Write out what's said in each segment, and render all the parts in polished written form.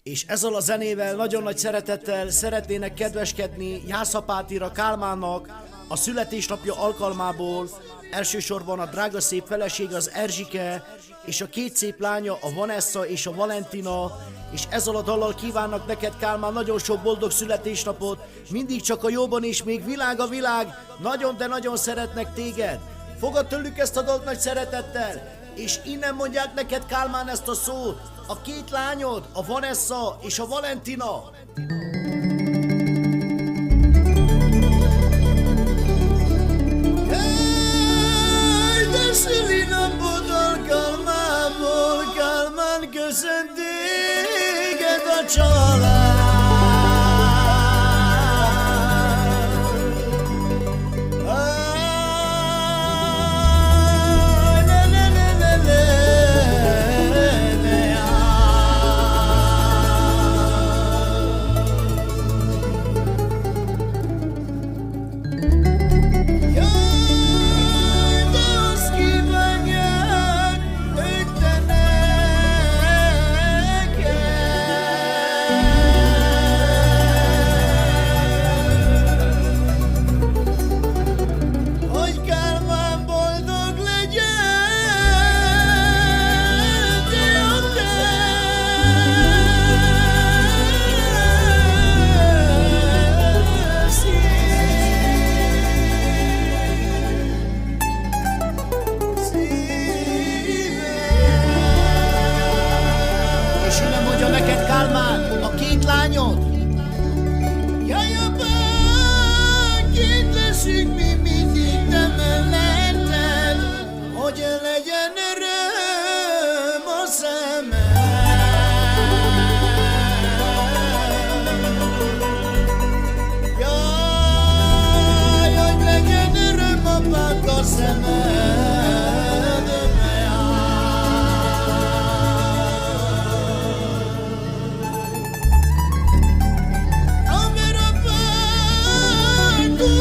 És ezzel a zenével nagyon nagy szeretettel szeretnének kedveskedni Jászapátira Kálmánnak a születésnapja alkalmából, elsősorban a drága szép feleség az Erzsike, és a két szép lánya a Vanessa és a Valentina, és ezzel a dallal kívánnak neked, Kálmán, nagyon sok boldog születésnapot, mindig csak a jóban, és még világ a világ, nagyon, de nagyon szeretnek téged. Fogad tőlük ezt a dalt nagy szeretettel, és innen mondják neked, Kálmán, ezt a szót, a két lányod, a Vanessa és a Valentina. Hey, de szülinapod alkalmából, Kálmán, köszönt téged a család. Neked, Kálmán, a két lányod. Jaj, apám, két leszünk mi mindig te melletted, hogy legyen öröm a szemed. Jaj, hogy legyen öröm, apák, a szemed.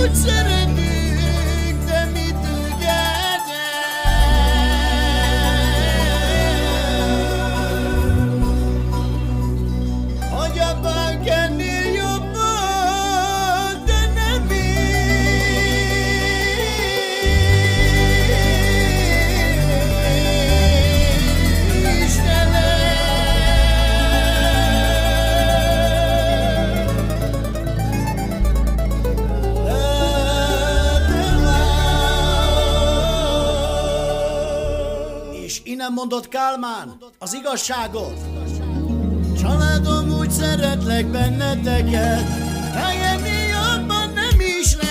Úgy szeretnék, de mit tudjátok, hogy apánk ennél jobban, de nem innen mondott, Kálmán, az igazságot. Családom, úgy szeretlek benneteket, ennél jobban nem is lehet.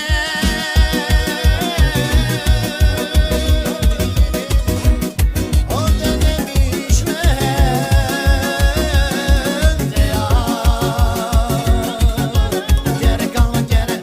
De nem is lehet. De gyere, Kálmán, gyere.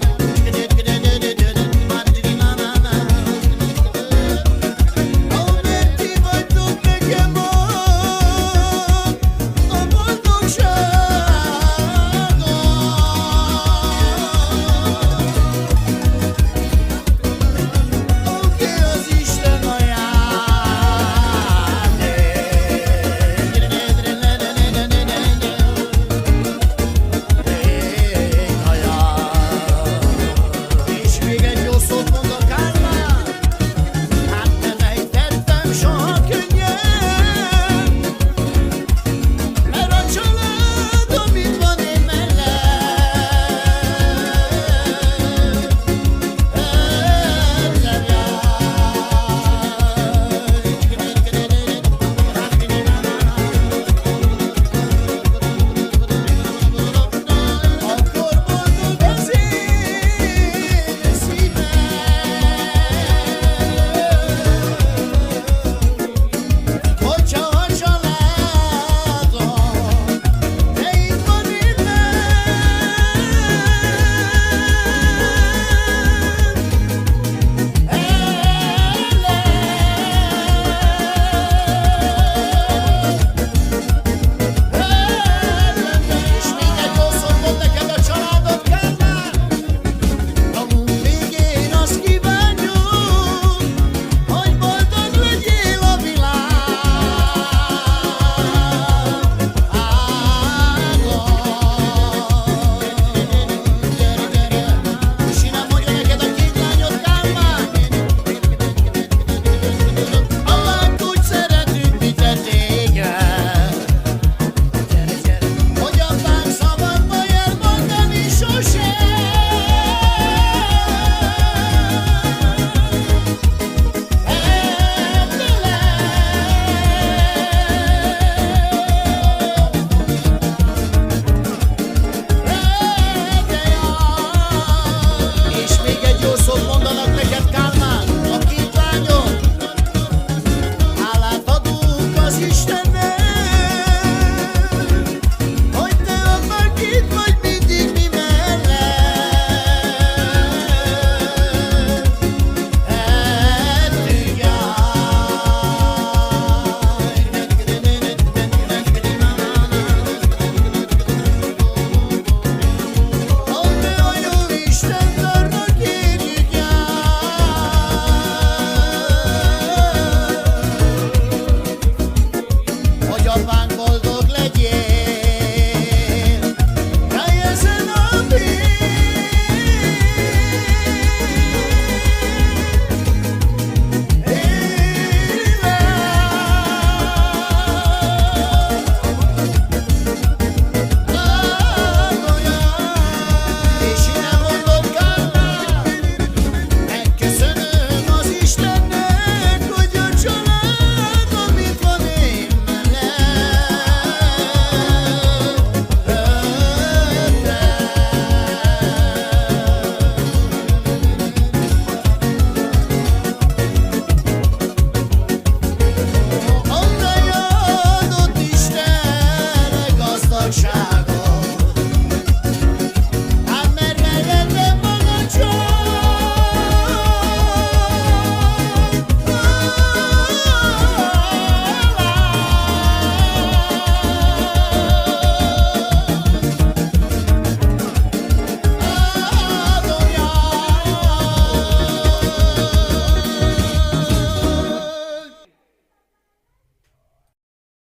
boldogság.